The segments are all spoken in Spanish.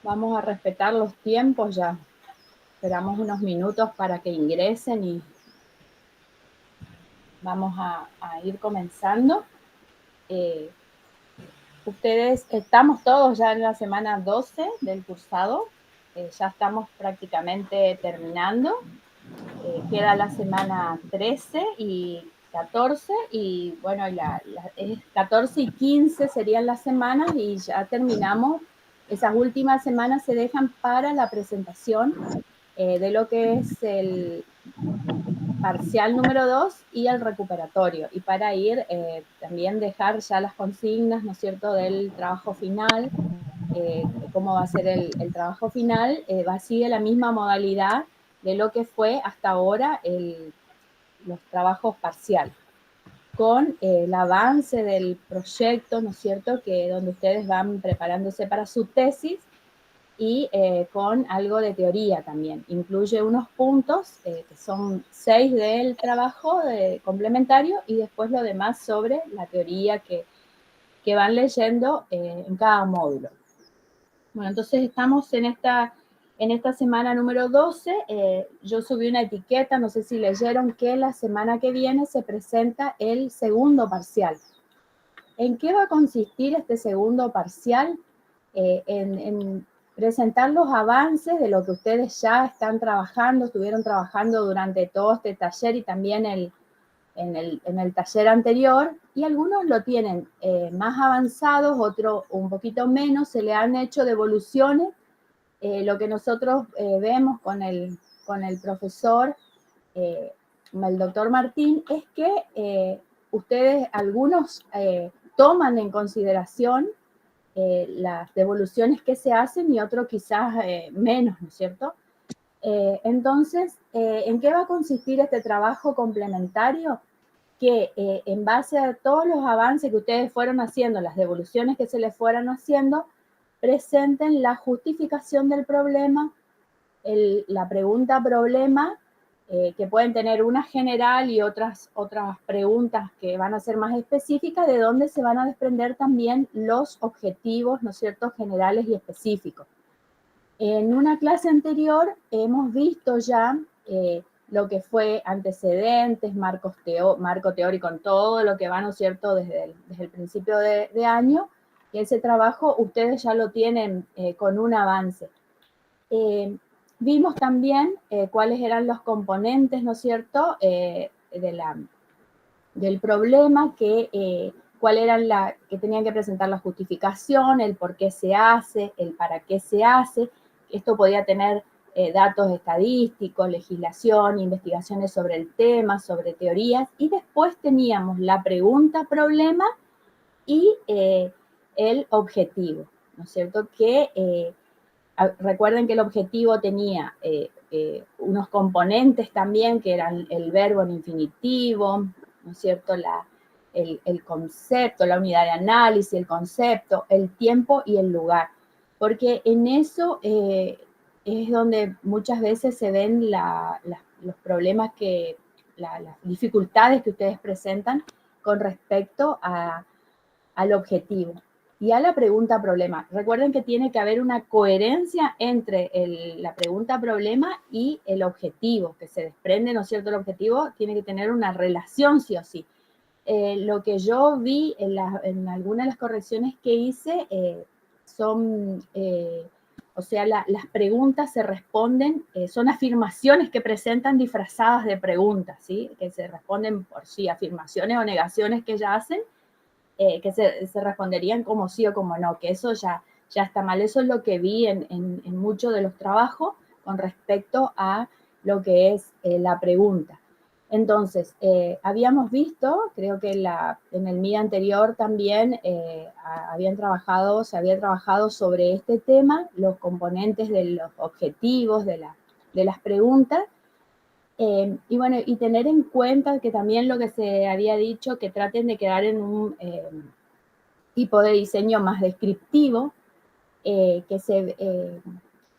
vamos a respetar los tiempos ya. Esperamos unos minutos para que ingresen y vamos a ir comenzando. Estamos todos ya en la semana 12 del cursado. Ya estamos prácticamente terminando. Queda la semana 13 y 14 y bueno, 14 y 15 serían las semanas y ya terminamos. Esas últimas semanas se dejan para la presentación de lo que es el parcial número 2 y el recuperatorio. Y para ir también dejar ya las consignas, ¿no es cierto?, del trabajo final, cómo va a ser el trabajo final, va a seguir la misma modalidad de lo que fue hasta ahora los trabajos parciales, con el avance del proyecto, ¿no es cierto?, donde ustedes van preparándose para su tesis y con algo de teoría también. Incluye unos puntos, que son 6 del trabajo complementario y después lo demás sobre la teoría que van leyendo en cada módulo. Bueno, entonces estamos en esta semana número 12. Yo subí una etiqueta, no sé si leyeron, que la semana que viene se presenta el segundo parcial. ¿En qué va a consistir este segundo parcial? En presentar los avances de lo que ustedes ya están trabajando, estuvieron trabajando durante todo este taller y también en el taller anterior, y algunos lo tienen más avanzados, otros un poquito menos, se le han hecho devoluciones. Lo que nosotros vemos con el profesor, el doctor Martín, es que ustedes, algunos, toman en consideración las devoluciones que se hacen y otros quizás menos, ¿no es cierto? Entonces, ¿en qué va a consistir este trabajo complementario? Que en base a todos los avances que ustedes fueron haciendo, las devoluciones que se les fueran haciendo, presenten la justificación del problema, la pregunta problema, que pueden tener una general y otras preguntas que van a ser más específicas, de donde se van a desprender también los objetivos, ¿no es cierto?, generales y específicos. En una clase anterior hemos visto ya lo que fue antecedentes, marco teórico en todo lo que va, ¿no es cierto?, desde el principio de año, y ese trabajo ustedes ya lo tienen con un avance. Vimos también cuáles eran los componentes, ¿no es cierto?, del problema, cuál eran que tenían que presentar la justificación, el por qué se hace, el para qué se hace. Esto podía tener datos estadísticos, legislación, investigaciones sobre el tema, sobre teorías, y después teníamos la pregunta problema y el objetivo, ¿no es cierto?, recuerden que el objetivo tenía unos componentes también, que eran el verbo en infinitivo, ¿no es cierto?, el concepto, la unidad de análisis, el concepto, el tiempo y el lugar. Porque en eso es donde muchas veces se ven los problemas, las dificultades que ustedes presentan con respecto al objetivo y a la pregunta problema. Recuerden que tiene que haber una coherencia entre la pregunta problema y el objetivo, que se desprende, ¿no es cierto?, el objetivo tiene que tener una relación sí o sí. Lo que yo vi en algunas de las correcciones que hice son, o sea, las preguntas se responden, son afirmaciones que presentan disfrazadas de preguntas, ¿sí?, que se responden por sí, afirmaciones o negaciones que ya hacen, que se responderían como sí o como no, que eso ya está mal. Eso es lo que vi en muchos de los trabajos con respecto a lo que es la pregunta. Entonces, habíamos visto, creo que en el MIA anterior también se había trabajado sobre este tema, los componentes de los objetivos, de las preguntas. Y bueno, y tener en cuenta que también lo que se había dicho, que traten de quedar en un tipo de diseño más descriptivo,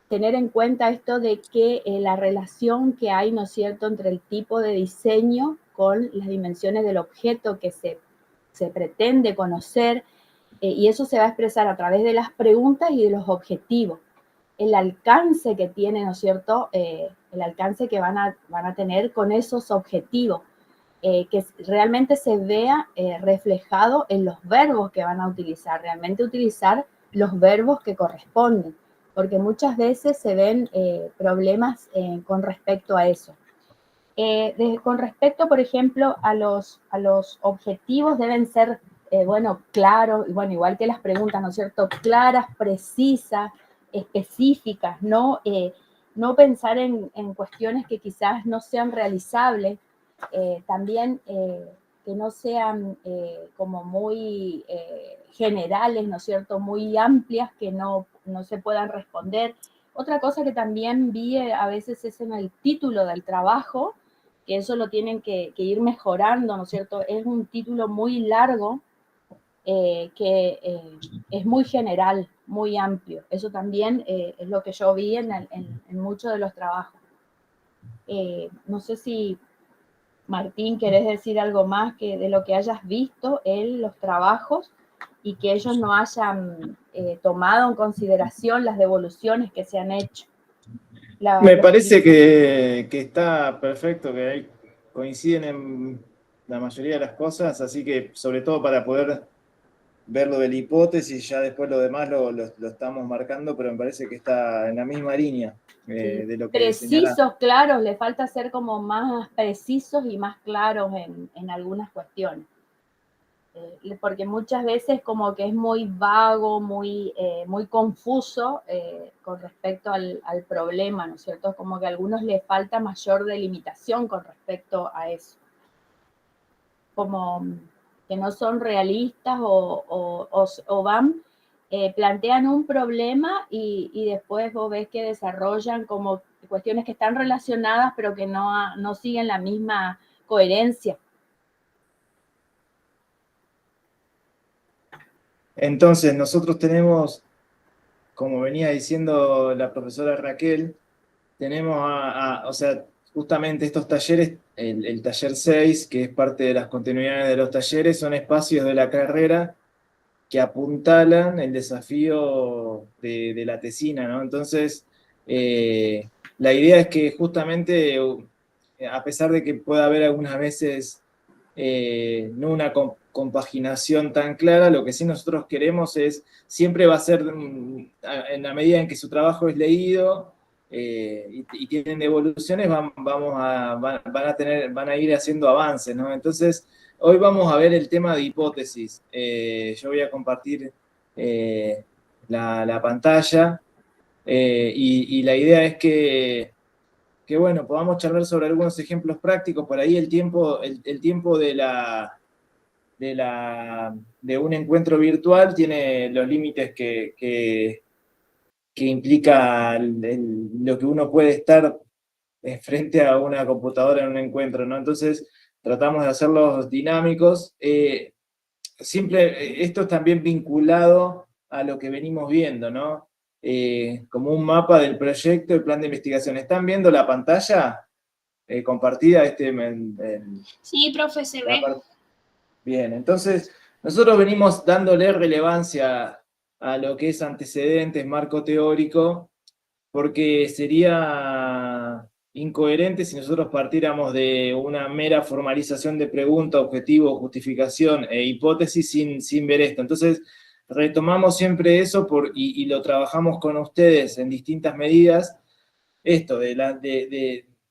tener en cuenta esto de que la relación que hay, ¿no es cierto?, entre el tipo de diseño con las dimensiones del objeto que se pretende conocer, y eso se va a expresar a través de las preguntas y de los objetivos. El alcance que tiene, ¿no es cierto? El alcance que van a tener con esos objetivos, que realmente se vea reflejado en los verbos que van a utilizar, realmente utilizar los verbos que corresponden, porque muchas veces se ven problemas con respecto a eso. Con respecto, por ejemplo, a los objetivos deben ser, bueno, claros, bueno, igual que las preguntas, ¿no es cierto? Claras, precisas, específicas, no pensar en cuestiones que quizás no sean realizables, también que no sean como muy generales, ¿no es cierto? Muy amplias, que no se puedan responder. Otra cosa que también vi a veces es en el título del trabajo, que eso lo tienen que ir mejorando, ¿no es cierto? Es un título muy largo, que es muy general, muy amplio. Eso también es lo que yo vi en muchos de los trabajos. No sé si, Martín, querés decir algo más que de lo que hayas visto en los trabajos y que ellos no hayan tomado en consideración las devoluciones que se han hecho. Me parece que está perfecto, que ahí coinciden en la mayoría de las cosas, así que sobre todo para poder ver lo de la hipótesis, ya después lo demás lo estamos marcando, pero me parece que está en la misma línea Sí, de lo que señalás. precisos, claros, le falta ser como más precisos y más claros en algunas cuestiones. Porque muchas veces como que es muy vago, muy confuso con respecto al problema, ¿no es cierto? Como que a algunos les falta mayor delimitación con respecto a eso. Como que no son realistas o van, plantean un problema y después vos ves que desarrollan como cuestiones que están relacionadas pero que no siguen la misma coherencia. Entonces, nosotros tenemos, como venía diciendo la profesora Raquel, tenemos o sea, justamente estos talleres, el taller 6 que es parte de las continuidades de los talleres, son espacios de la carrera que apuntalan el desafío de la tesina, ¿no? Entonces, la idea es que justamente, a pesar de que pueda haber algunas veces no una compaginación tan clara, lo que sí nosotros queremos es, siempre va a ser, en la medida en que su trabajo es leído y tienen devoluciones, van a ir haciendo avances, ¿no? Entonces, hoy vamos a ver el tema de hipótesis. Yo voy a compartir la pantalla y la idea es que, bueno, podamos charlar sobre algunos ejemplos prácticos. Por ahí el tiempo de un encuentro virtual tiene los límites que implica lo que uno puede estar frente a una computadora en un encuentro, ¿no? Entonces, tratamos de hacerlos dinámicos. Esto es también vinculado a lo que venimos viendo, ¿no? Como un mapa del proyecto, el plan de investigación. ¿Están viendo la pantalla compartida? Sí, profe, se ve. Bien, entonces nosotros venimos dándole relevancia a lo que es antecedentes, marco teórico, porque sería incoherente si nosotros partiéramos de una mera formalización de pregunta, objetivo, justificación e hipótesis sin ver esto. Entonces, retomamos siempre eso y lo trabajamos con ustedes en distintas medidas. Esto,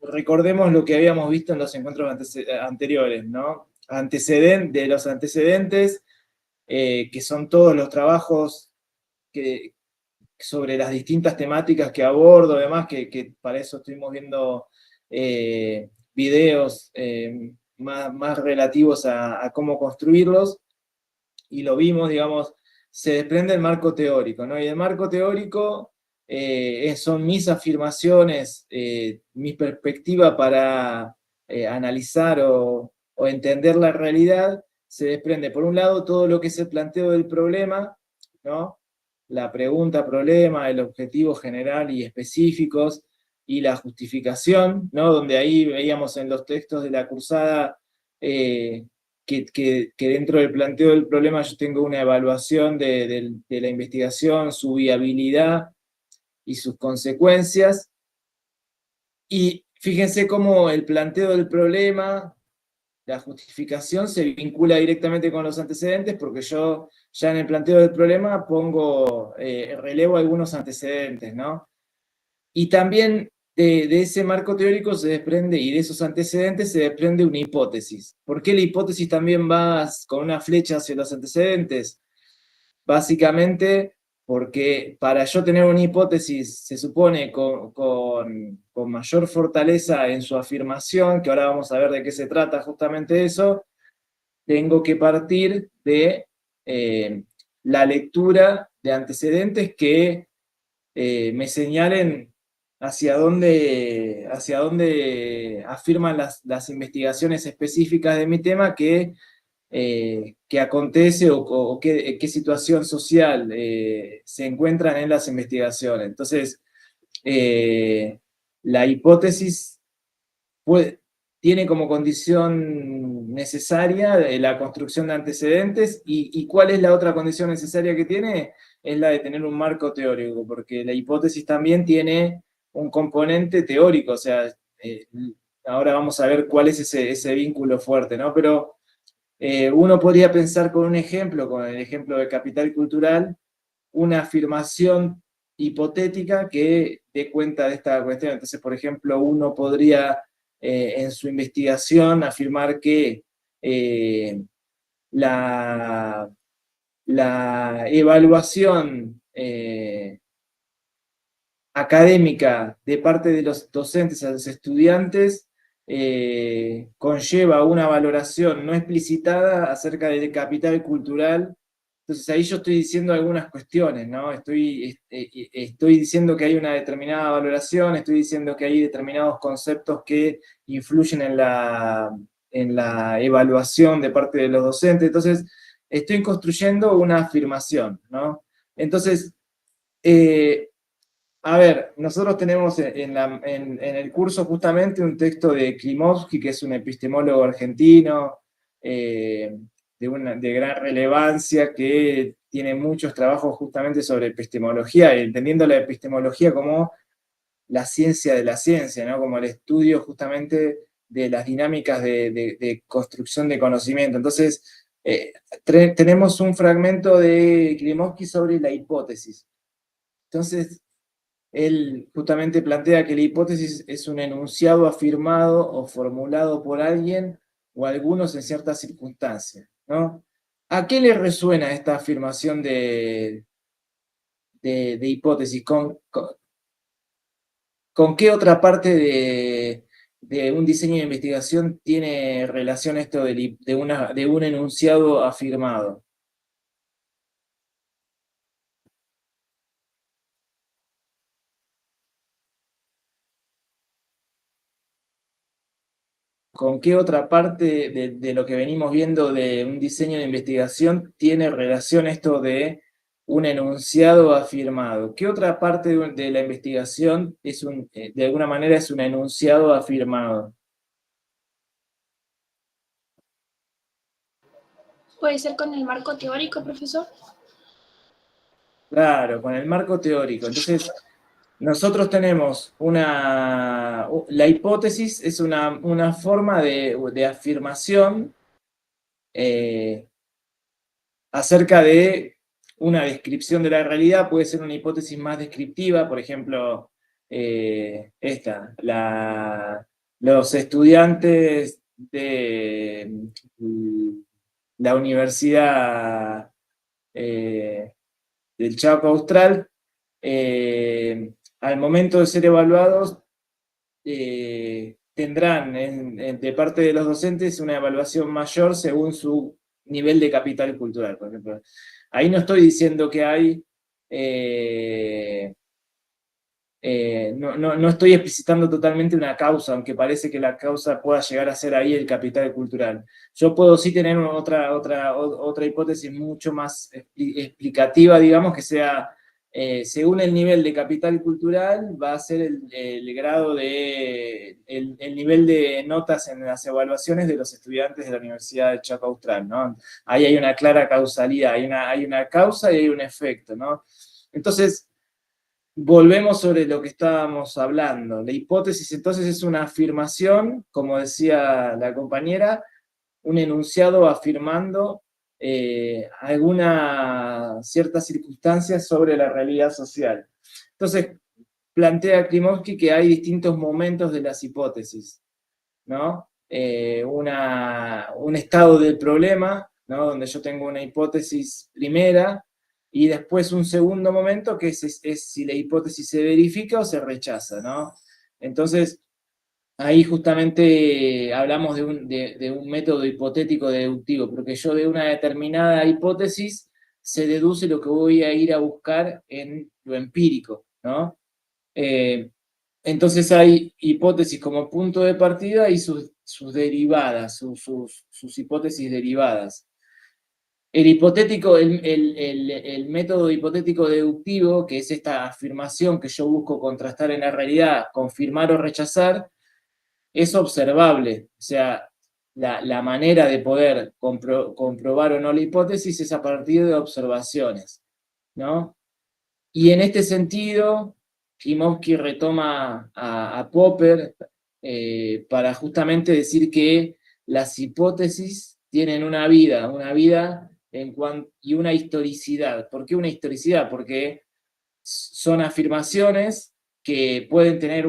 recordemos lo que habíamos visto en los encuentros anteriores, ¿no? De los antecedentes, que son todos los trabajos sobre las distintas temáticas que abordo, además que para eso estuvimos viendo videos más relativos a cómo construirlos, y lo vimos, digamos, se desprende el marco teórico, ¿no? Y el marco teórico son mis afirmaciones, mi perspectiva para analizar o entender la realidad. Se desprende, por un lado, todo lo que es el planteo del problema, ¿no? La pregunta, problema, el objetivo general y específicos, y la justificación, ¿no? Donde ahí veíamos en los textos de la cursada que dentro del planteo del problema yo tengo una evaluación de la investigación, su viabilidad y sus consecuencias. Y fíjense cómo el planteo del problema, la justificación, se vincula directamente con los antecedentes, porque yo ya en el planteo del problema relevo algunos antecedentes, ¿no? Y también de ese marco teórico se desprende, y de esos antecedentes se desprende una hipótesis. ¿Por qué la hipótesis también va con una flecha hacia los antecedentes? Básicamente porque para yo tener una hipótesis, se supone con mayor fortaleza en su afirmación, que ahora vamos a ver de qué se trata justamente eso, tengo que partir de la lectura de antecedentes que me señalen hacia dónde afirman las investigaciones específicas de mi tema que acontece o qué situación social se encuentran en las investigaciones. Entonces, la hipótesis tiene como condición necesaria la construcción de antecedentes, y ¿cuál es la otra condición necesaria que tiene? Es la de tener un marco teórico, porque la hipótesis también tiene un componente teórico, o sea, ahora vamos a ver cuál es ese vínculo fuerte, ¿no? Pero uno podría pensar con el ejemplo de Capital Cultural, una afirmación hipotética que dé cuenta de esta cuestión. Entonces, por ejemplo, uno podría en su investigación afirmar que la, la evaluación académica de parte de los docentes a los estudiantes conlleva una valoración no explicitada acerca del capital cultural. Entonces ahí yo estoy diciendo algunas cuestiones, ¿no? Estoy diciendo que hay una determinada valoración, estoy diciendo que hay determinados conceptos que influyen en la evaluación de parte de los docentes. Entonces estoy construyendo una afirmación, ¿no? Entonces, a ver, nosotros tenemos en el curso justamente un texto de Klimovsky, que es un epistemólogo argentino de gran relevancia, que tiene muchos trabajos justamente sobre epistemología, entendiendo la epistemología como la ciencia de la ciencia, ¿no? Como el estudio justamente de las dinámicas de construcción de conocimiento. Entonces, tenemos un fragmento de Klimovsky sobre la hipótesis. Entonces, él justamente plantea que la hipótesis es un enunciado afirmado o formulado por alguien o algunos en ciertas circunstancias, ¿no? ¿A qué le resuena esta afirmación de hipótesis? ¿Con qué otra parte de un diseño de investigación tiene relación esto de un enunciado afirmado? ¿Con qué otra parte de lo que venimos viendo de un diseño de investigación tiene relación esto de un enunciado afirmado? ¿Qué otra parte de la investigación de alguna manera es un enunciado afirmado? ¿Puede ser con el marco teórico, profesor? Claro, con el marco teórico. Entonces, nosotros tenemos la hipótesis es una forma de afirmación acerca de una descripción de la realidad. Puede ser una hipótesis más descriptiva, por ejemplo, los estudiantes de la Universidad del Chaco Austral, al momento de ser evaluados, tendrán de parte de los docentes una evaluación mayor según su nivel de capital cultural, por ejemplo. Ahí no estoy diciendo que hay... no estoy explicitando totalmente una causa, aunque parece que la causa pueda llegar a ser ahí el capital cultural. Yo puedo sí tener otra hipótesis mucho más explicativa, digamos, que sea según el nivel de capital cultural, va a ser el grado el nivel de notas en las evaluaciones de los estudiantes de la Universidad de Chaco Austral, ¿no? Ahí hay una clara causalidad, hay una causa y hay un efecto, ¿no? Entonces, volvemos sobre lo que estábamos hablando. La hipótesis, entonces, es una afirmación, como decía la compañera, un enunciado afirmando alguna ciertas circunstancias sobre la realidad social. Entonces, plantea Klimovsky que hay distintos momentos de las hipótesis, ¿no? Un estado del problema, ¿no? Donde yo tengo una hipótesis primera, y después un segundo momento que es si la hipótesis se verifica o se rechaza, ¿no? Entonces, ahí justamente hablamos de un método hipotético deductivo, porque yo de una determinada hipótesis se deduce lo que voy a ir a buscar en lo empírico, ¿no? Eh, entonces hay hipótesis como punto de partida y sus derivadas, sus hipótesis derivadas. El método hipotético deductivo, que es esta afirmación que yo busco contrastar en la realidad, confirmar o rechazar, es observable. O sea, la manera de poder comprobar o no la hipótesis es a partir de observaciones, ¿no? Y en este sentido, Klimovsky retoma a Popper para justamente decir que las hipótesis tienen una vida y una historicidad. ¿Por qué una historicidad? Porque son afirmaciones que pueden tener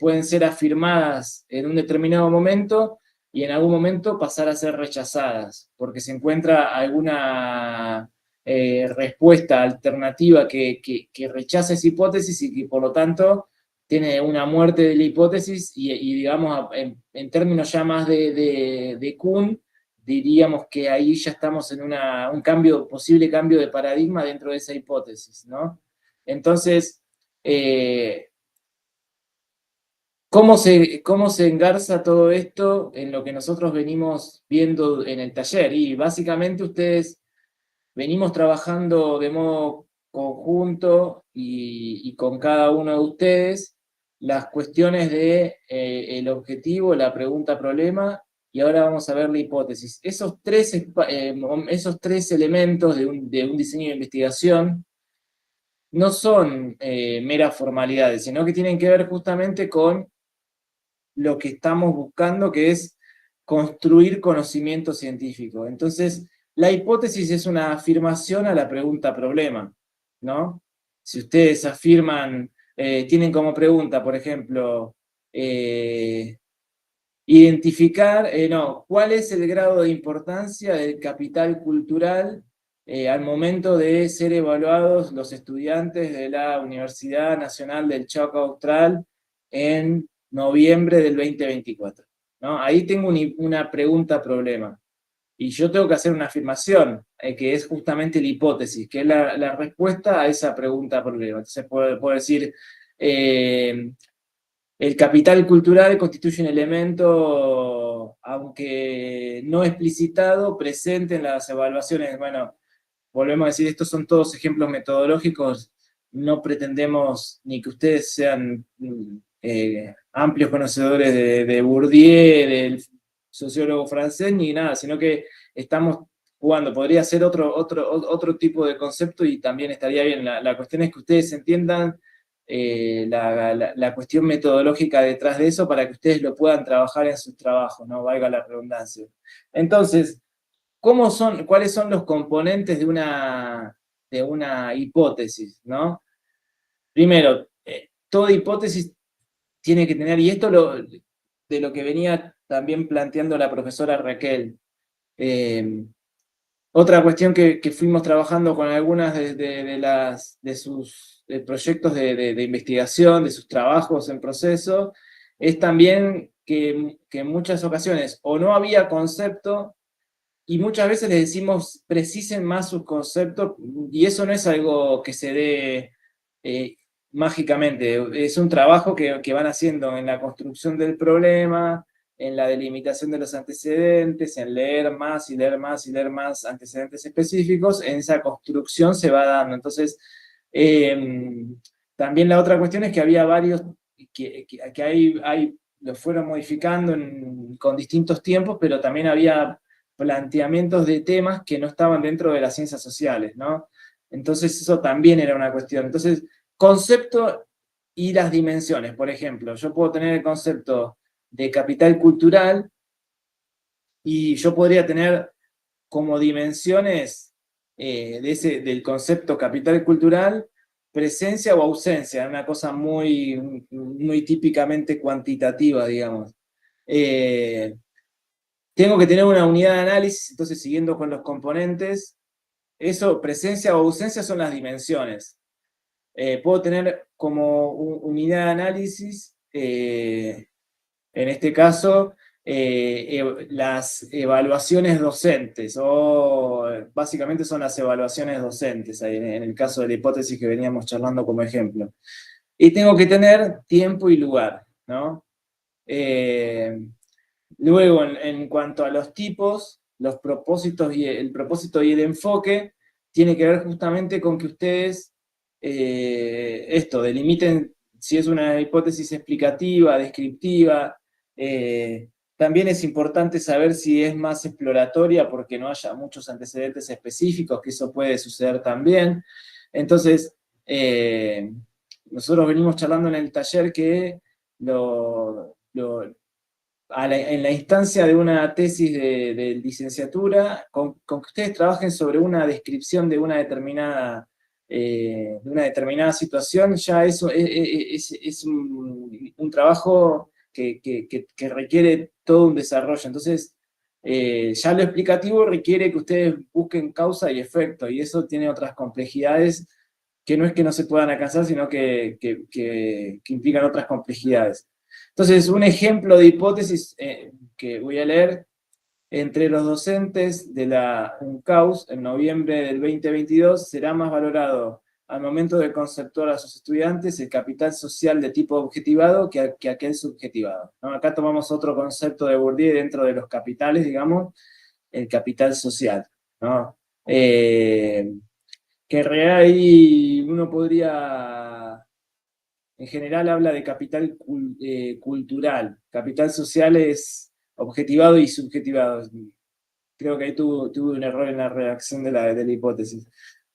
pueden ser afirmadas en un determinado momento y en algún momento pasar a ser rechazadas, porque se encuentra alguna respuesta alternativa que rechaza esa hipótesis y que por lo tanto tiene una muerte de la hipótesis y digamos, en términos ya más de Kuhn, diríamos que ahí ya estamos en un posible cambio de paradigma dentro de esa hipótesis, ¿no? Entonces, ¿cómo se engarza todo esto en lo que nosotros venimos viendo en el taller? Y básicamente ustedes venimos trabajando de modo conjunto y con cada uno de ustedes las cuestiones de el objetivo, la pregunta-problema, y ahora vamos a ver la hipótesis. Esos tres elementos de un diseño de investigación no son meras formalidades, sino que tienen que ver justamente con lo que estamos buscando, que es construir conocimiento científico. Entonces, la hipótesis es una afirmación a la pregunta-problema, ¿no? Si ustedes afirman, tienen como pregunta, por ejemplo, ¿cuál es el grado de importancia del capital cultural al momento de ser evaluados los estudiantes de la Universidad Nacional del Chaco Austral en noviembre del 2024? ¿No? Ahí tengo una pregunta-problema. Y yo tengo que hacer una afirmación, que es justamente la hipótesis, que es la respuesta a esa pregunta-problema. Entonces puedo decir, el capital cultural constituye un elemento, aunque no explicitado, presente en las evaluaciones. Bueno, volvemos a decir, estos son todos ejemplos metodológicos, no pretendemos ni que ustedes sean amplios conocedores de Bourdieu, del sociólogo francés, ni nada, sino que estamos jugando. Podría ser otro tipo de concepto y también estaría bien. La cuestión es que ustedes entiendan la cuestión metodológica detrás de eso para que ustedes lo puedan trabajar en sus trabajos, no valga la redundancia. Entonces, ¿cuáles son los componentes de una hipótesis, ¿no? Primero, toda hipótesis tiene que tener, y esto de lo que venía también planteando la profesora Raquel, otra cuestión que fuimos trabajando con algunas de sus proyectos de investigación, de sus trabajos en proceso, es también que en muchas ocasiones o no había concepto, y muchas veces les decimos precisen más sus conceptos, y eso no es algo que se dé mágicamente, es un trabajo que van haciendo en la construcción del problema, en la delimitación de los antecedentes, en leer más y leer más y leer más antecedentes específicos, en esa construcción se va dando. Entonces, también la otra cuestión es que había varios que lo fueron modificando con distintos tiempos, pero también había planteamientos de temas que no estaban dentro de las ciencias sociales, ¿no? Entonces eso también era una cuestión. Entonces, concepto y las dimensiones, por ejemplo, yo puedo tener el concepto de capital cultural y yo podría tener como dimensiones del concepto capital cultural, presencia o ausencia, una cosa muy típicamente cuantitativa, digamos. Tengo que tener una unidad de análisis, entonces siguiendo con los componentes, eso, presencia o ausencia son las dimensiones. Puedo tener como unidad de análisis, en este caso, las evaluaciones docentes, o básicamente son las evaluaciones docentes, en el caso de la hipótesis que veníamos charlando como ejemplo. Y tengo que tener tiempo y lugar, ¿no? Luego, en cuanto a los tipos, los propósitos y el propósito y el enfoque, tiene que ver justamente con que ustedes delimiten si es una hipótesis explicativa, descriptiva. También es importante saber si es más exploratoria porque no haya muchos antecedentes específicos, que eso puede suceder también. Entonces, nosotros venimos charlando en el taller que en la instancia de una tesis de licenciatura, con que ustedes trabajen sobre una descripción de una determinada situación, ya eso es un trabajo que requiere todo un desarrollo. Entonces, ya lo explicativo requiere que ustedes busquen causa y efecto, y eso tiene otras complejidades que no es que no se puedan alcanzar, sino que implican otras complejidades. Entonces, un ejemplo de hipótesis que voy a leer: entre los docentes de la UNCAUS en noviembre del 2022 será más valorado al momento de conceptuar a sus estudiantes el capital social de tipo objetivado que aquel subjetivado, ¿no? Acá tomamos otro concepto de Bourdieu dentro de los capitales, digamos, el capital social, ¿no? Que en realidad ahí uno podría, en general habla de capital cultural. Capital social es objetivado y subjetivado. Creo que ahí tuve un error en la redacción de la hipótesis.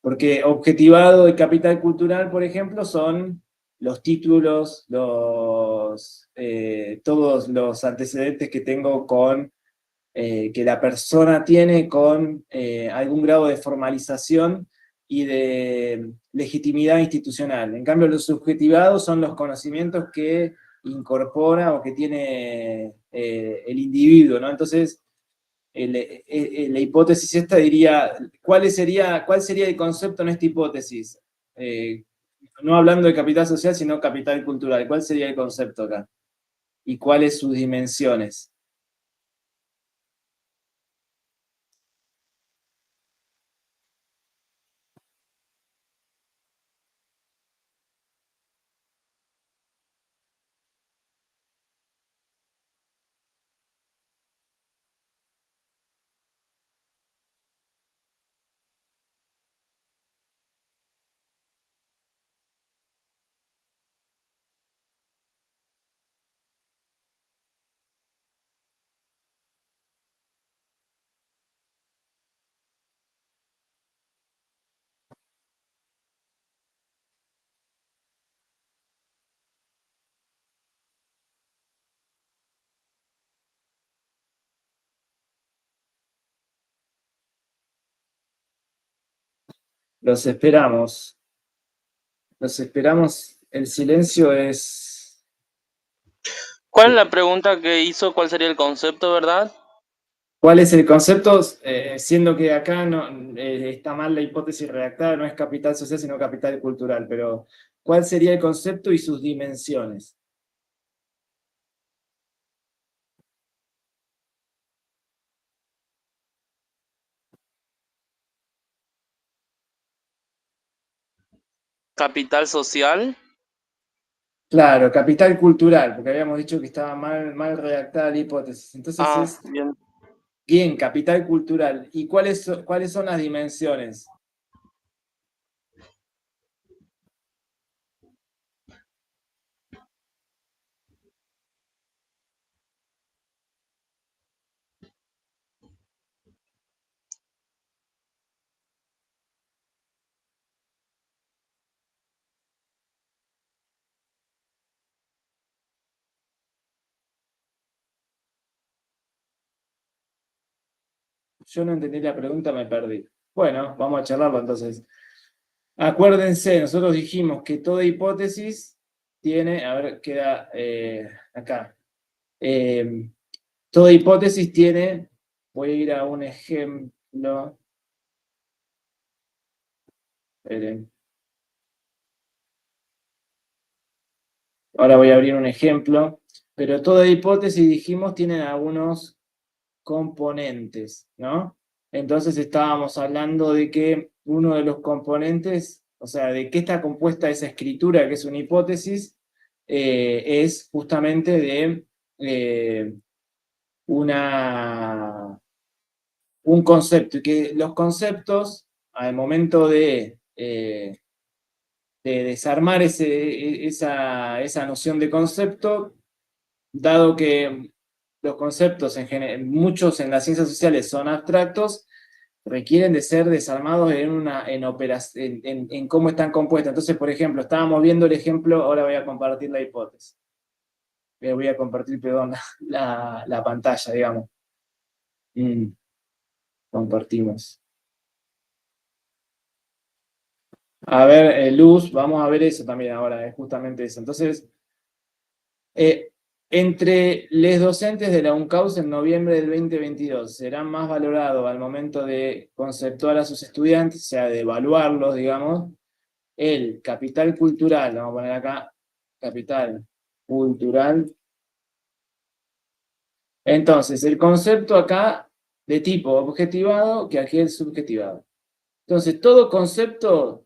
Porque objetivado y capital cultural, por ejemplo, son los títulos, todos los antecedentes que tengo que la persona tiene con algún grado de formalización y de legitimidad institucional. En cambio, los subjetivados son los conocimientos que incorpora o que tiene el individuo, ¿no? Entonces, la hipótesis esta diría, ¿cuál sería el concepto en esta hipótesis? No hablando de capital social, sino capital cultural. ¿Cuál sería el concepto acá? ¿Y cuáles sus dimensiones? Los esperamos. Los esperamos. El silencio es... ¿Cuál es la pregunta que hizo? ¿Cuál sería el concepto, verdad? ¿Cuál es el concepto? Siendo que acá no, está mal la hipótesis redactada, no es capital social, sino capital cultural, pero ¿cuál sería el concepto y sus dimensiones? Capital social. Claro, capital cultural, porque habíamos dicho que estaba mal redactada la hipótesis. Entonces es, Bien. bien, capital cultural. ¿Y cuáles son las dimensiones? Yo no entendí la pregunta, me perdí. Bueno, vamos a charlarlo entonces. Acuérdense, nosotros dijimos que toda hipótesis tiene, a ver, queda acá. Toda hipótesis tiene, voy a ir a un ejemplo. Esperen. Ahora voy a abrir un ejemplo, pero toda hipótesis, dijimos, tiene algunos componentes, ¿no? Entonces estábamos hablando de que uno de los componentes, o sea, de qué está compuesta esa escritura, que es una hipótesis, es justamente de un concepto, y que los conceptos, al momento de desarmar esa noción de concepto, dado que los conceptos, muchos en las ciencias sociales son abstractos, requieren de ser desarmados en cómo están compuestas. Entonces, por ejemplo, estábamos viendo el ejemplo, ahora voy a compartir la hipótesis. Voy a compartir, perdón, la pantalla, digamos. Compartimos. A ver, Luz, vamos a ver eso también ahora, es justamente eso. Entonces, entre los docentes de la UNCAUS en noviembre del 2022 serán más valorados al momento de conceptuar a sus estudiantes, o sea, de evaluarlos, digamos, el capital cultural, vamos a poner acá, capital cultural. Entonces, el concepto acá de tipo objetivado que aquí el subjetivado. Entonces, todo concepto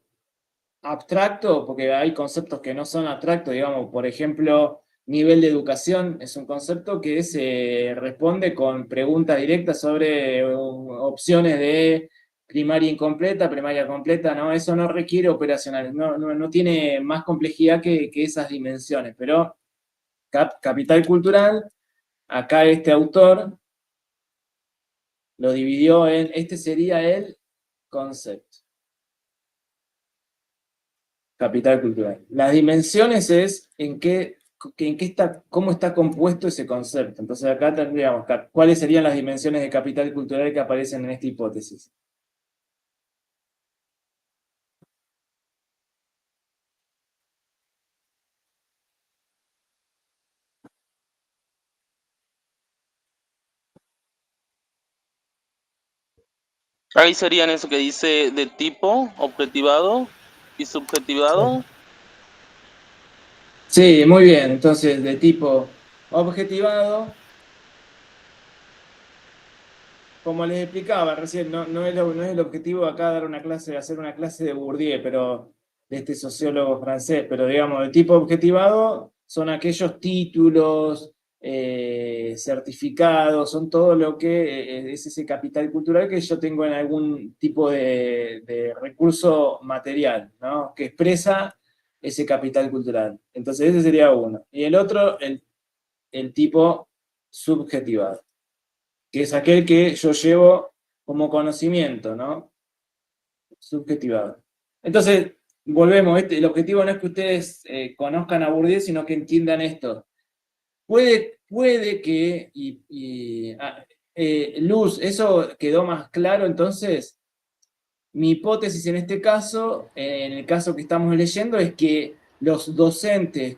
abstracto, porque hay conceptos que no son abstractos, digamos, por ejemplo, nivel de educación es un concepto que se responde con preguntas directas sobre opciones de primaria incompleta, primaria completa, ¿no? Eso no requiere operacionales, no tiene más complejidad que esas dimensiones, pero capital cultural, acá este autor lo dividió en, este sería el concepto. Capital cultural. Las dimensiones es cómo está compuesto ese concepto. Entonces acá tendríamos cuáles serían las dimensiones de capital cultural que aparecen en esta hipótesis. Ahí serían eso que dice de tipo, objetivado y subjetivado. Sí, muy bien. Entonces, de tipo objetivado, como les explicaba recién, no es el objetivo acá dar una clase, hacer una clase de Bourdieu, pero de este sociólogo francés, pero digamos, de tipo objetivado son aquellos títulos, certificados, son todo lo que es ese capital cultural que yo tengo en algún tipo de recurso material, ¿no? Que expresa ese capital cultural. Entonces ese sería uno. Y el otro, el tipo subjetivado, que es aquel que yo llevo como conocimiento, ¿no? Subjetivado. Entonces, volvemos, el objetivo no es que ustedes conozcan a Bourdieu, sino que entiendan esto. Puede que, Luz, ¿eso quedó más claro entonces? Mi hipótesis en este caso, en el caso que estamos leyendo, es que los docentes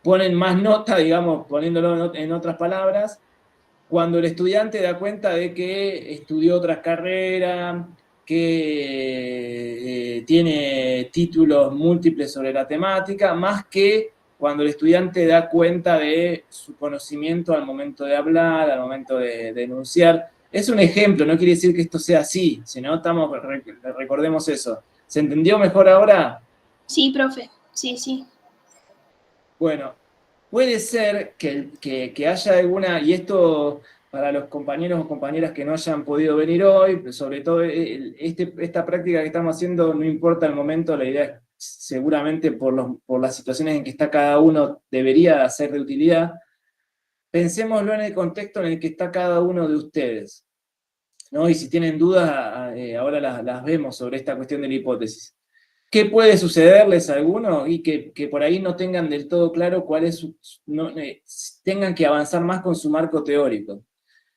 ponen más nota, digamos, poniéndolo en otras palabras, cuando el estudiante da cuenta de que estudió otras carreras, que tiene títulos múltiples sobre la temática, más que cuando el estudiante da cuenta de su conocimiento al momento de hablar, al momento de enunciar. Es un ejemplo, no quiere decir que esto sea así, sino recordemos eso. ¿Se entendió mejor ahora? Sí, profe. Sí, sí. Bueno, puede ser que haya alguna, y esto para los compañeros o compañeras que no hayan podido venir hoy, sobre todo esta práctica que estamos haciendo, no importa el momento, la idea es seguramente por las situaciones en que está cada uno debería ser de utilidad. Pensémoslo en el contexto en el que está cada uno de ustedes, ¿no? Y si tienen dudas, ahora las vemos sobre esta cuestión de la hipótesis. ¿Qué puede sucederles a algunos? Y que por ahí no tengan del todo claro cuál es tengan que avanzar más con su marco teórico.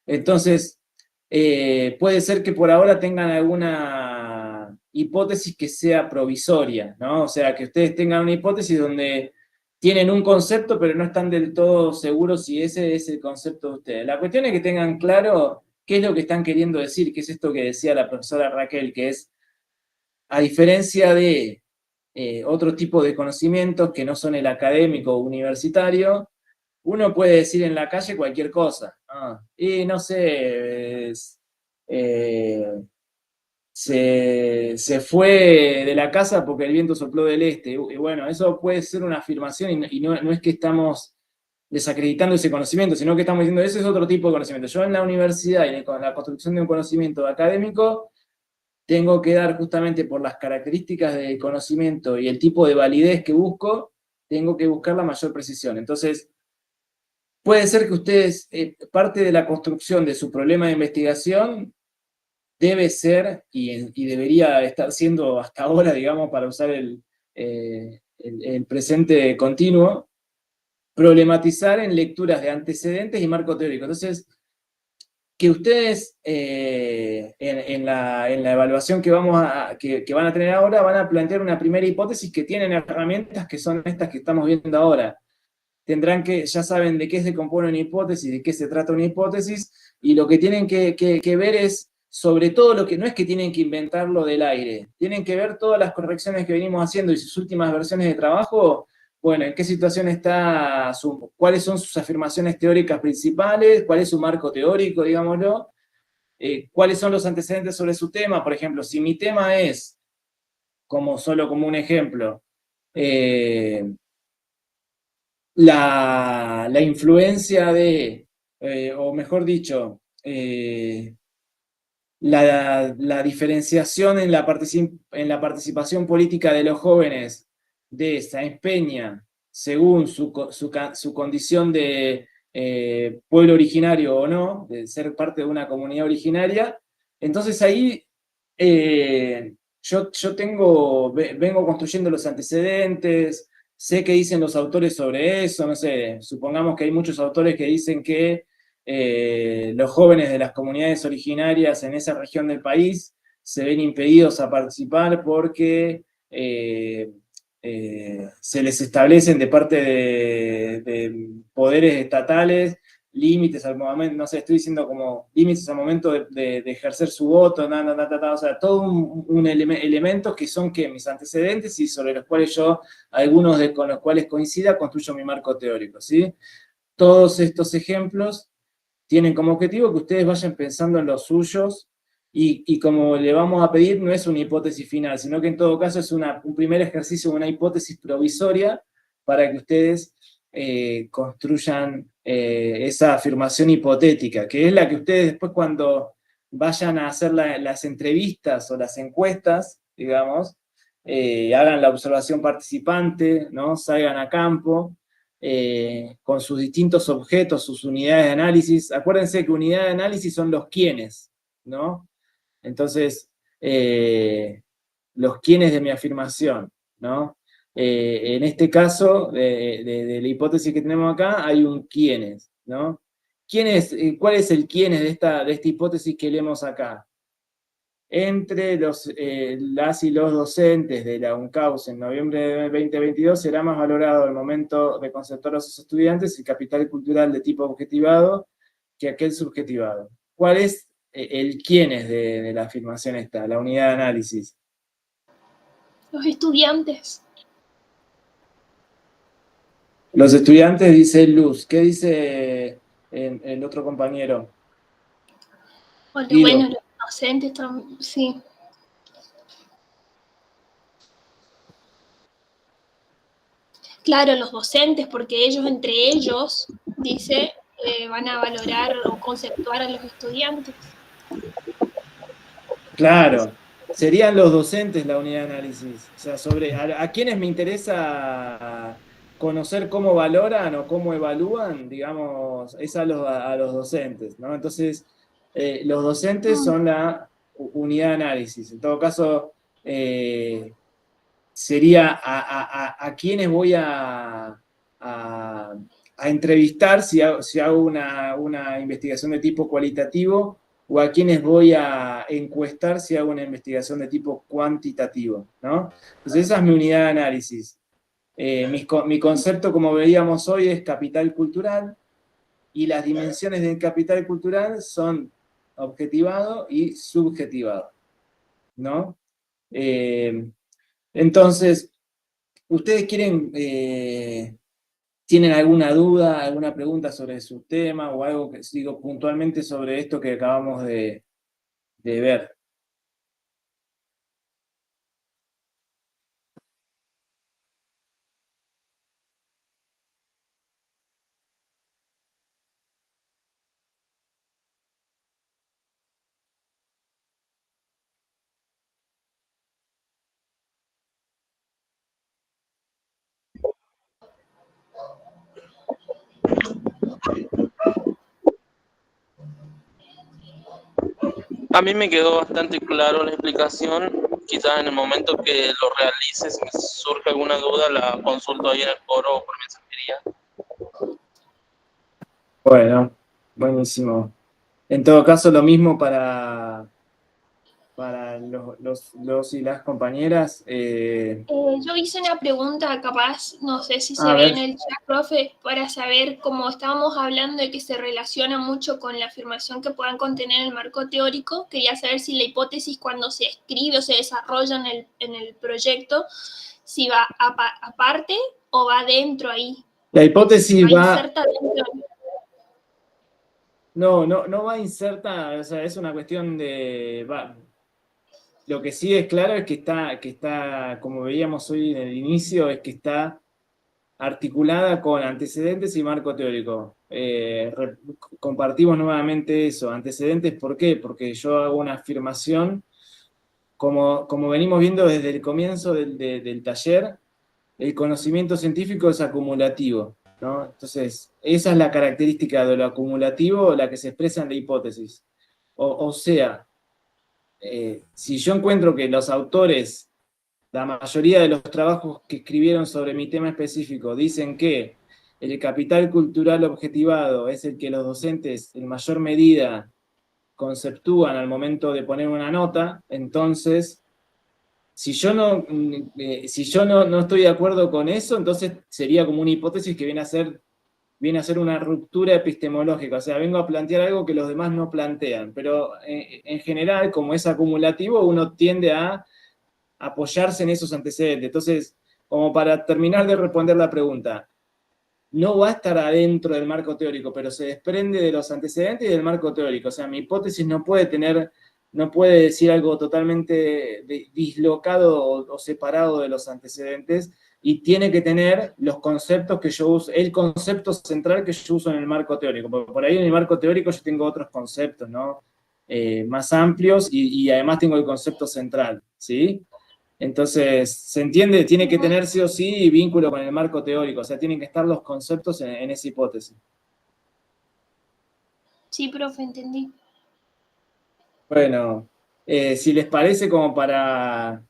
Entonces, puede ser que por ahora tengan alguna hipótesis que sea provisoria, ¿no? O sea, que ustedes tengan una hipótesis donde tienen un concepto, pero no están del todo seguros si ese es el concepto de ustedes. La cuestión es que tengan claro qué es lo que están queriendo decir, que es esto que decía la profesora Raquel, que es, a diferencia de otro tipo de conocimientos que no son el académico o universitario, uno puede decir en la calle cualquier cosa. Y no sé, se fue de la casa porque el viento sopló del este. Y bueno, eso puede ser una afirmación y no es que estamos desacreditando ese conocimiento, sino que estamos diciendo, ese es otro tipo de conocimiento. Yo en la universidad y con la construcción de un conocimiento académico, tengo que dar justamente por las características del conocimiento y el tipo de validez que busco, tengo que buscar la mayor precisión. Entonces, puede ser que ustedes, parte de la construcción de su problema de investigación debe ser, y debería estar siendo hasta ahora, digamos, para usar el presente continuo, problematizar en lecturas de antecedentes y marco teórico. Entonces, que ustedes en la evaluación que van a tener ahora van a plantear una primera hipótesis que tienen herramientas que son estas que estamos viendo ahora. Ya saben de qué se compone una hipótesis, de qué se trata una hipótesis, y lo que tienen que ver es, sobre todo lo que no es que tienen que inventarlo del aire, tienen que ver todas las correcciones que venimos haciendo y sus últimas versiones de trabajo, bueno, en qué situación está, cuáles son sus afirmaciones teóricas principales, cuál es su marco teórico, digámoslo, cuáles son los antecedentes sobre su tema. Por ejemplo, si mi tema es, solo como un ejemplo, la influencia o mejor dicho, la diferenciación en la participación política de los jóvenes de Sáenz Peña, según su condición de pueblo originario o no, de ser parte de una comunidad originaria, entonces ahí yo vengo construyendo los antecedentes, sé qué dicen los autores sobre eso, no sé, supongamos que hay muchos autores que dicen que los jóvenes de las comunidades originarias en esa región del país se ven impedidos a participar porque se les establecen de parte de poderes estatales límites al momento, no sé, estoy diciendo como límites al momento de ejercer su voto, o sea, todo elementos que son mis antecedentes y sobre los cuales yo, con los cuales coincida, construyo mi marco teórico, ¿sí? Todos estos ejemplos tienen como objetivo que ustedes vayan pensando en los suyos y como le vamos a pedir, no es una hipótesis final, sino que en todo caso es un primer ejercicio, una hipótesis provisoria para que ustedes construyan esa afirmación hipotética, que es la que ustedes después cuando vayan a hacer las entrevistas o las encuestas, digamos, hagan la observación participante, ¿no? Salgan a campo, con sus distintos objetos, sus unidades de análisis. Acuérdense que unidad de análisis son los quiénes, ¿no? Entonces, los quiénes de mi afirmación, ¿no? En este caso, de la hipótesis que tenemos acá, hay un quiénes, ¿no? ¿Cuál es el quiénes de esta hipótesis que leemos acá? Entre las y los docentes de la UNCAUS en noviembre de 2022 será más valorado el momento de concertar a sus estudiantes el capital cultural de tipo objetivado que aquel subjetivado. ¿Cuál es el quién es de la afirmación esta, la unidad de análisis? Los estudiantes. Los estudiantes, dice Luz. ¿Qué dice el otro compañero? Bueno, los docentes también, sí. Claro, los docentes, porque ellos entre ellos, dice, van a valorar o conceptuar a los estudiantes. Claro, serían los docentes la unidad de análisis. O sea, sobre a quienes me interesa conocer cómo valoran o cómo evalúan, digamos, es a los docentes, ¿no? Entonces, los docentes son la unidad de análisis. En todo caso, sería a quienes voy a entrevistar si hago una investigación de tipo cualitativo o a quienes voy a encuestar si hago una investigación de tipo cuantitativo, ¿no? Entonces esa es mi unidad de análisis. Mi concepto, como veíamos hoy, es capital cultural y las dimensiones del capital cultural son objetivado y subjetivado, ¿no? Entonces, ¿ustedes tienen alguna duda, alguna pregunta sobre su tema o algo que digo puntualmente sobre esto que acabamos de ver? A mí me quedó bastante claro la explicación. Quizás en el momento que lo realices, si me surge alguna duda, la consulto ahí en el foro o por mensajería. Bueno, buenísimo. En todo caso, lo mismo para los y las compañeras. Yo hice una pregunta, capaz, no sé si se A ve en ver, el chat, profe, para saber cómo estábamos hablando de que se relaciona mucho con la afirmación que puedan contener el marco teórico. Quería saber si la hipótesis cuando se escribe o se desarrolla en el proyecto, si va aparte o va dentro ahí, la hipótesis va inserta dentro. no va inserta, o sea, es una cuestión de... Lo que sí es claro es que está, como veíamos hoy en el inicio, es que está articulada con antecedentes y marco teórico. Compartimos nuevamente eso. Antecedentes, ¿por qué? Porque yo hago una afirmación, como venimos viendo desde el comienzo del taller, el conocimiento científico es acumulativo, ¿no? Entonces, esa es la característica de lo acumulativo, la que se expresa en la hipótesis. O sea, si yo encuentro que los autores, la mayoría de los trabajos que escribieron sobre mi tema específico dicen que el capital cultural objetivado es el que los docentes en mayor medida conceptúan al momento de poner una nota, entonces, si yo no estoy de acuerdo con eso, entonces sería como una hipótesis que viene a ser una ruptura epistemológica, o sea, vengo a plantear algo que los demás no plantean, pero en general, como es acumulativo, uno tiende a apoyarse en esos antecedentes. Entonces, como para terminar de responder la pregunta, no va a estar adentro del marco teórico, pero se desprende de los antecedentes y del marco teórico. O sea, mi hipótesis no puede decir algo totalmente dislocado o separado de los antecedentes, y tiene que tener los conceptos que yo uso, el concepto central que yo uso en el marco teórico. Porque por ahí en el marco teórico yo tengo otros conceptos, ¿no? Más amplios y además tengo el concepto central, ¿sí? Entonces, ¿se entiende? Tiene que tener sí o sí vínculo con el marco teórico, o sea, tienen que estar los conceptos en esa hipótesis. Sí, profe, entendí. Bueno, si les parece como para...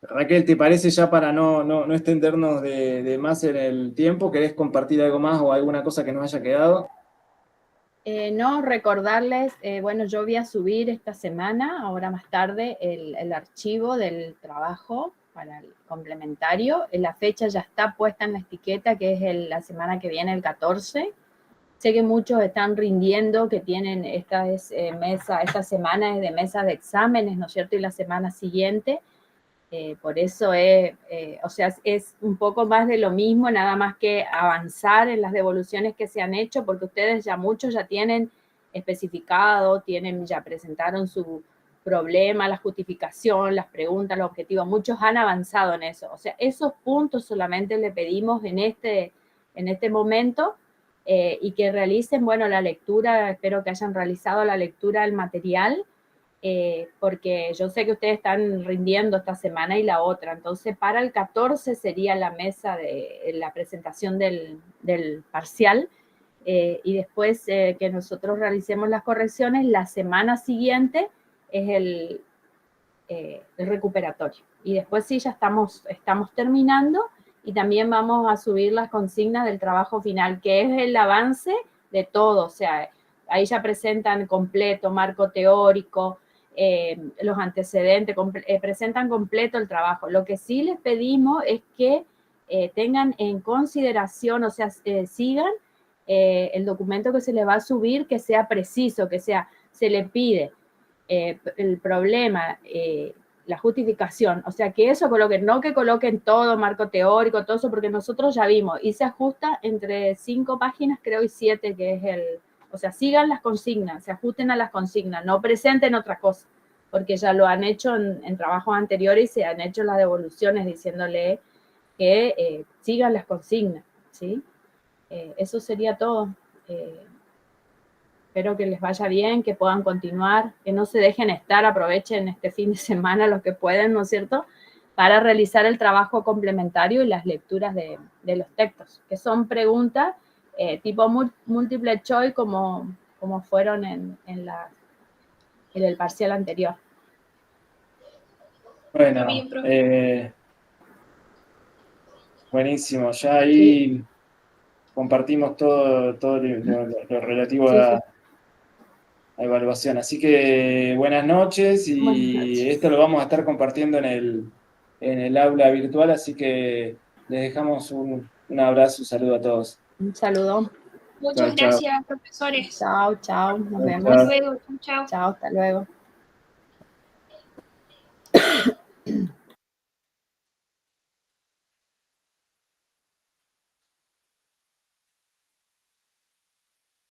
Raquel, ¿te parece ya para no extendernos de más en el tiempo? ¿Querés compartir algo más o alguna cosa que nos haya quedado? No, recordarles, bueno, yo voy a subir esta semana, ahora más tarde, el archivo del trabajo para el complementario. La fecha ya está puesta en la etiqueta, que es la semana que viene, el 14. Sé que muchos están rindiendo, que tienen esta semana es de mesa de exámenes, ¿no es cierto? Y la semana siguiente. Por eso o sea, es un poco más de lo mismo, nada más que avanzar en las devoluciones que se han hecho, porque ustedes muchos ya tienen especificado, ya presentaron problema, la justificación, las preguntas, los objetivos. Muchos han avanzado en eso. O sea, esos puntos solamente le pedimos en este momento, y que realicen, bueno, la lectura. Espero que hayan realizado la lectura del material, porque yo sé que ustedes están rindiendo esta semana y la otra. Entonces, para el 14 sería la mesa de la presentación del parcial, y después que nosotros realicemos las correcciones, la semana siguiente es el recuperatorio. Y después sí, ya estamos terminando, y también vamos a subir las consignas del trabajo final, que es el avance de todo. O sea, ahí ya presentan completo marco teórico, los antecedentes, presentan completo el trabajo. Lo que sí les pedimos es que tengan en consideración, o sea, sigan el documento que se les va a subir, que sea preciso, que sea, se le pide el problema, la justificación, o sea, que eso coloquen, no que coloquen todo, marco teórico, todo eso, porque nosotros ya vimos, y se ajusta entre 5 páginas, creo, y 7, que es o sea, sigan las consignas, se ajusten a las consignas, no presenten otra cosa, porque ya lo han hecho en trabajos anteriores, y se han hecho las devoluciones diciéndole que sigan las consignas, ¿sí? Eso sería todo. Espero que les vaya bien, que puedan continuar, que no se dejen estar, aprovechen este fin de semana los que pueden, ¿no es cierto?, para realizar el trabajo complementario y las lecturas de los textos, que son preguntas tipo múltiple choice, como fueron en el parcial anterior. Bueno, Bien, profe. buenísimo. Ya ahí compartimos todo lo relativo Sí, sí. a evaluación. Así que buenas noches, y Buenas noches. esto lo vamos a estar compartiendo en el aula virtual, así que les dejamos un abrazo, un saludo a todos. Un saludo. Muchas Chao, chao. gracias, profesores. Chao, chao. Nos Chao, vemos. Hasta chao. luego. Chao. Chao, hasta luego.